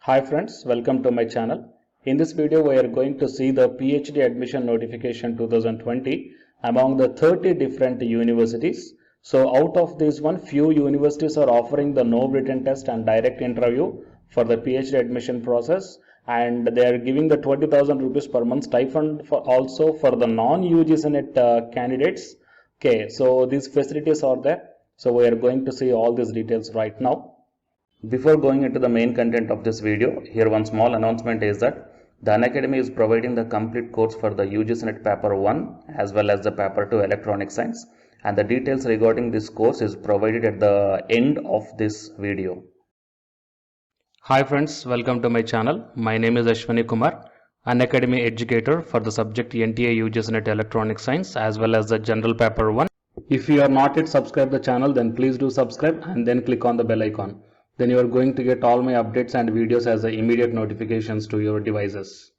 Hi friends, welcome to my channel. In this video, we are going to see the PhD admission notification 2020 among the 30 different universities. So out of this one, few universities are offering the no written test and direct interview for the PhD admission process, and they are giving the 20,000 rupees per month stipend for also for the non-UGC NET candidates. Okay, so these facilities are there. So we are going to see all these details right now. Before going into the main content of this video, here one small announcement is that the Unacademy is providing the complete course for the UGC NET Paper 1 as well as the Paper 2 Electronic Science, and the details regarding this course is provided at the end of this video. Hi friends, welcome to my channel. My name is Ashwani Kumar, Unacademy educator for the subject NTA UGC NET Electronic Science as well as the General Paper 1. If you are not yet subscribed the channel, then please do subscribe and then click on the bell icon. Then you are going to get all my updates and videos as immediate notifications to your devices.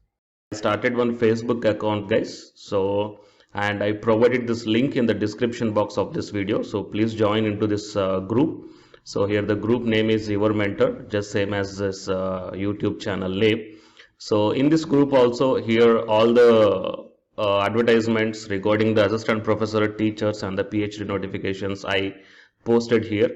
I started one Facebook account, guys. So, and I provided this link in the description box of this video. So please join into this group. So here the group name is Your Mentor, just same as this YouTube channel name. So in this group also, here all the advertisements regarding the assistant professor, teachers and the PhD notifications I posted here.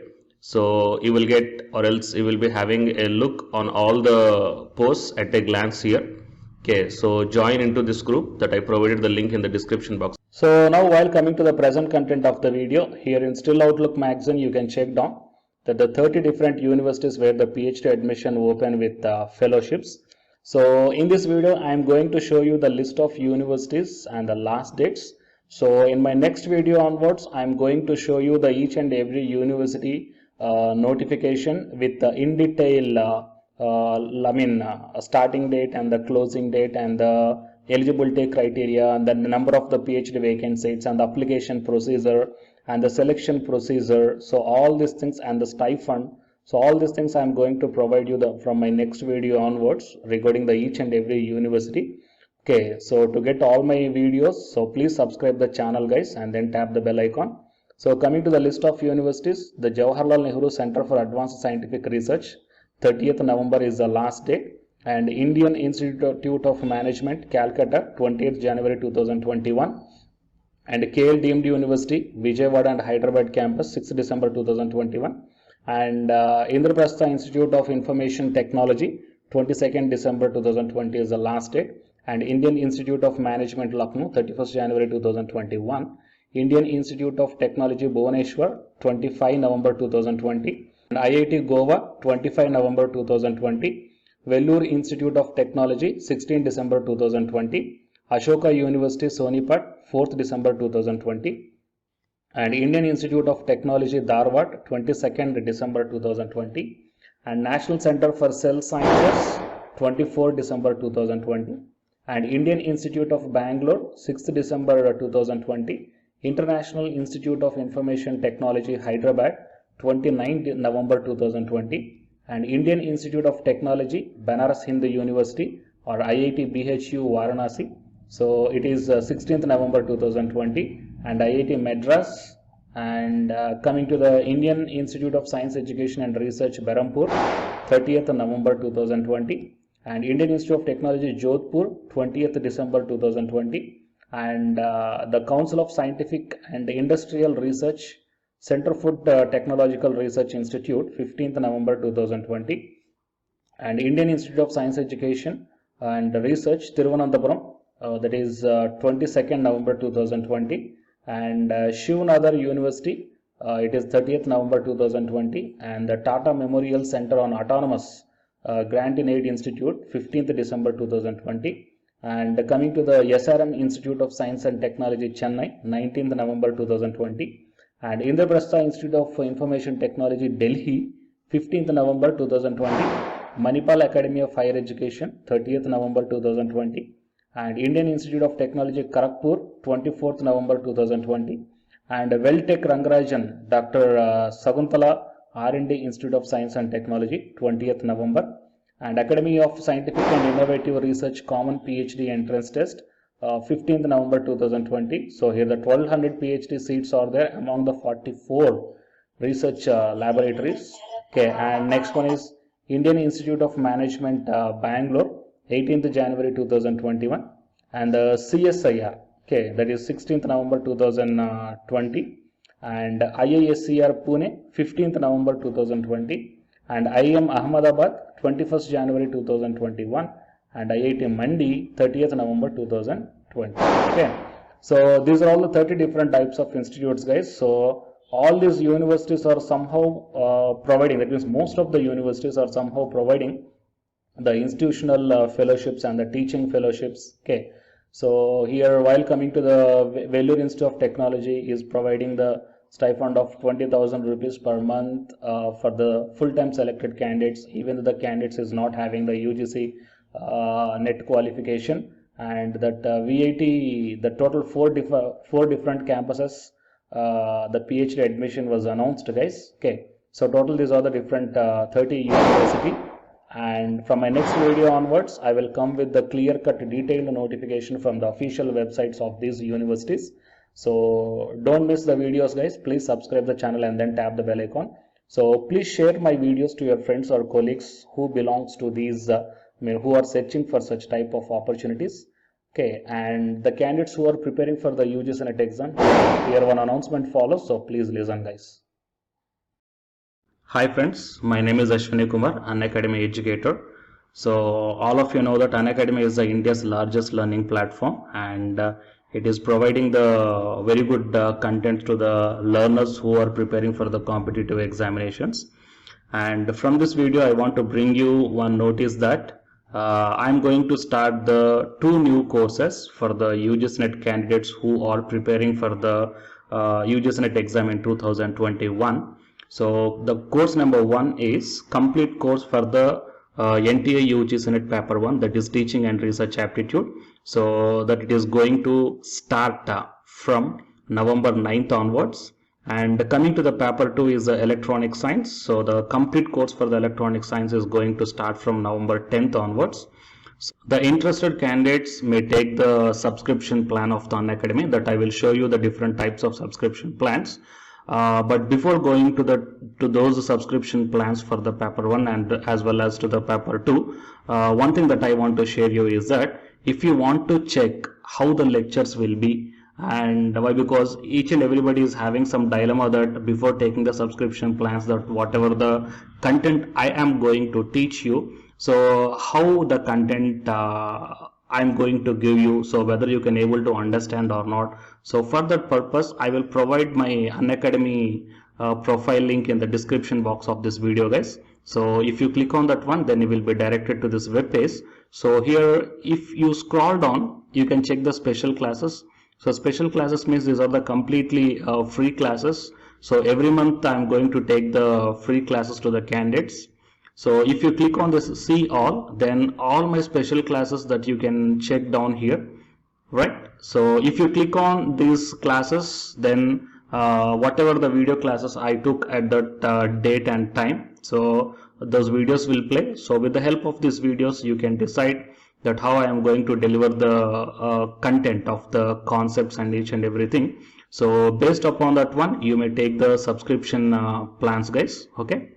So you will get, or else you will be having a look on all the posts at a glance here. Okay, so join into this group that I provided the link in the description box. So now while coming to the present content of the video, here in Still Outlook magazine you can check down that the 30 different universities where the PhD admission open with fellowships. So in this video I am going to show you the list of universities and the last dates. So in my next video onwards I am going to show you the each and every university notification with the in detail starting date and the closing date and the eligibility criteria and the number of the PhD vacancies and the application procedure and the selection procedure. So all these things and the stipend. So all these things I am going to provide you from my next video onwards regarding the each and every university. Okay, so to get all my videos, so please subscribe the channel guys and then tap the bell icon. So coming to the list of universities, the Jawaharlal Nehru Center for Advanced Scientific Research, 30th November is the last date, and Indian Institute of Management, Calcutta, 20th January 2021, and KL Deemed University, Vijayawada and Hyderabad campus, 6th December 2021, and Indraprastha Institute of Information Technology, 22nd December 2020 is the last date, and Indian Institute of Management, Lucknow, 31st January 2021, Indian Institute of Technology, Bhubaneswar, 25 November 2020, and IIT Goa, 25 November 2020, Vellore Institute of Technology, 16 December 2020, Ashoka University, Sonipat, 4th December 2020, and Indian Institute of Technology, Dharwad, 22nd December 2020, and National Center for Cell Sciences, 24 December 2020, and Indian Institute of Bangalore, 6th December 2020, International Institute of Information Technology, Hyderabad, 29 November 2020, and Indian Institute of Technology, Banaras Hindu University or IIT BHU, Varanasi. So it is 16th November 2020, and IIT Madras. And coming to the Indian Institute of Science Education and Research, Berhampur, 30th November 2020, and Indian Institute of Technology, Jodhpur, 20th December 2020, and the Council of Scientific and Industrial Research, Centerfood Technological Research Institute, 15th November 2020, and Indian Institute of Science Education and Research, Thiruvananthapuram, that is 22nd November 2020, and Shiv Nadar University, it is 30th November 2020, and the Tata Memorial Center on Autonomous Grant in Aid Institute, 15th December 2020, and coming to the SRM Institute of Science and Technology, Chennai, 19th November 2020, and Indraprastha Institute of Information Technology, Delhi, 15th November 2020, Manipal Academy of Higher Education, 30th November 2020, and Indian Institute of Technology, Kharagpur, 24th November 2020, and Welltech Rangarajan, Dr. Saguntala R&D Institute of Science and Technology, 20th November, and Academy of Scientific and Innovative Research Common PhD Entrance Test, 15th November 2020. So here the 1200 PhD seats are there among the 44 research laboratories. Okay, and next one is Indian Institute of Management, Bangalore, 18th January 2021, and CSIR, okay, that is 16th November 2020, and IISCR Pune, 15th November 2020, and IIM Ahmedabad, 21st January 2021, and IIT Mandi, 30th November 2020. Okay, so these are all the 30 different types of institutes, guys. So all these universities are somehow providing, that means most of the universities are somehow providing the institutional fellowships and the teaching fellowships. Okay, so here, while coming to the Vellore Institute of Technology is providing the stipend of 20,000 rupees per month for the full-time selected candidates, even though the candidates is not having the UGC net qualification. And that VIT, the total four different campuses, the PhD admission was announced, guys. Okay, so total these are the different 30 university. And from my next video onwards, I will come with the clear-cut detailed notification from the official websites of these universities. So don't miss the videos, guys. Please subscribe the channel and then tap the bell icon. So please share my videos to your friends or colleagues who belongs to these who are searching for such type of opportunities. Okay, and the candidates who are preparing for the UGC NET exam, here one announcement follows, so please listen, guys. Hi friends, my name is Ashwini Kumar, Unacademy educator. So all of you know that Unacademy is India's largest learning platform, and it is providing the very good content to the learners who are preparing for the competitive examinations. And from this video, I want to bring you one notice that I'm going to start the 2 new courses for the UGC NET candidates who are preparing for the UGC NET exam in 2021. So the course number 1 is complete course for the NTA UGC NET paper 1, that is teaching and research aptitude. So that it is going to start from November 9th onwards. And coming to the paper 2 is electronic science. So the complete course for the electronic science is going to start from November 10th onwards. So the interested candidates may take the subscription plan of the Unacademy, that I will show you the different types of subscription plans. But before going to those subscription plans for the paper 1 and as well as to the paper 2, one thing that I want to share you is that if you want to check how the lectures will be, and why, because each and everybody is having some dilemma that before taking the subscription plans, that whatever the content I am going to teach you, so how the content I'm going to give you, so whether you can able to understand or not. So for that purpose, I will provide my Unacademy profile link in the description box of this video, guys. So if you click on that one, then you will be directed to this web page. So here, if you scroll down, you can check the special classes. So special classes means these are the completely free classes. So every month I'm going to take the free classes to the candidates. So if you click on this see all, then all my special classes that you can check down here, right? So if you click on these classes, then whatever the video classes I took at that date and time, so those videos will play. So with the help of these videos, you can decide that how I am going to deliver the content of the concepts and each and everything. So based upon that one, you may take the subscription plans, guys. Okay.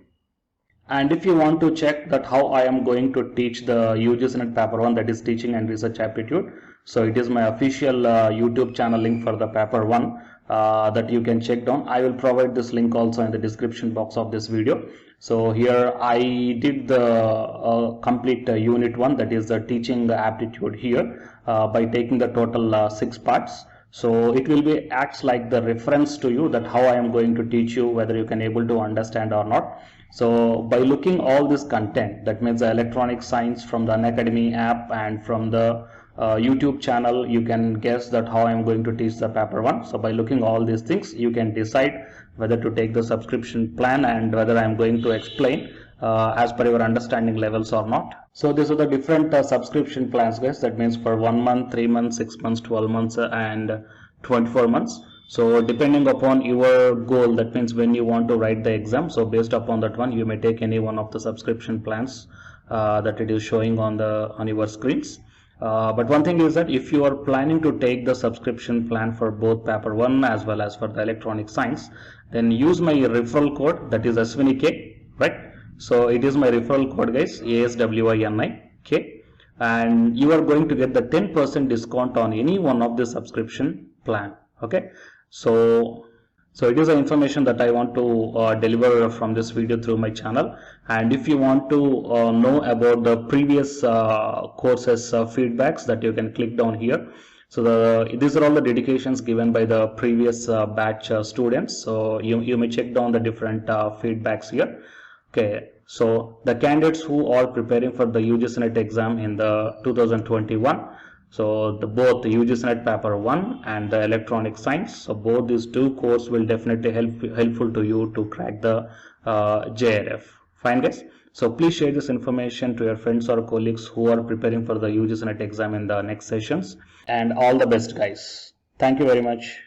And if you want to check that how I am going to teach the UGC NET paper 1, that is teaching and research aptitude, so it is my official YouTube channel link for the paper 1 that you can check down. I will provide this link also in the description box of this video. So here I did the complete unit 1, that is the teaching aptitude here by taking the total 6 parts. So it will be acts like the reference to you that how I am going to teach you, whether you can able to understand or not. So by looking all this content, that means the electronic science from the Unacademy app and from the YouTube channel, you can guess that how I am going to teach the paper 1. So by looking all these things, you can decide whether to take the subscription plan and whether I am going to explain as per your understanding levels or not. So these are the different subscription plans, guys. That means for 1 month, 3 months, 6 months, 12 months and 24 months. So depending upon your goal, that means when you want to write the exam, so based upon that one, you may take any one of the subscription plans that it is showing on your screens. But one thing is that if you are planning to take the subscription plan for both paper 1 as well as for the electronic science, then use my referral code, that is Ashwini K, right? So it is my referral code, guys, ASWINI. Okay, and you are going to get the 10% discount on any one of the subscription plan. Okay, so it is the information that I want to deliver from this video through my channel. And if you want to know about the previous courses feedbacks, that you can click down here. So these are all the dedications given by the previous batch students. So you may check down the different feedbacks here. Okay, so the candidates who are preparing for the UGC NET exam in the 2021, so both the UGC NET paper 1 and the electronic science, so both these two courses will definitely helpful to you to crack the JRF. Fine, guys. So please share this information to your friends or colleagues who are preparing for the UGC NET exam in the next sessions. And all the best, guys. Thank you very much.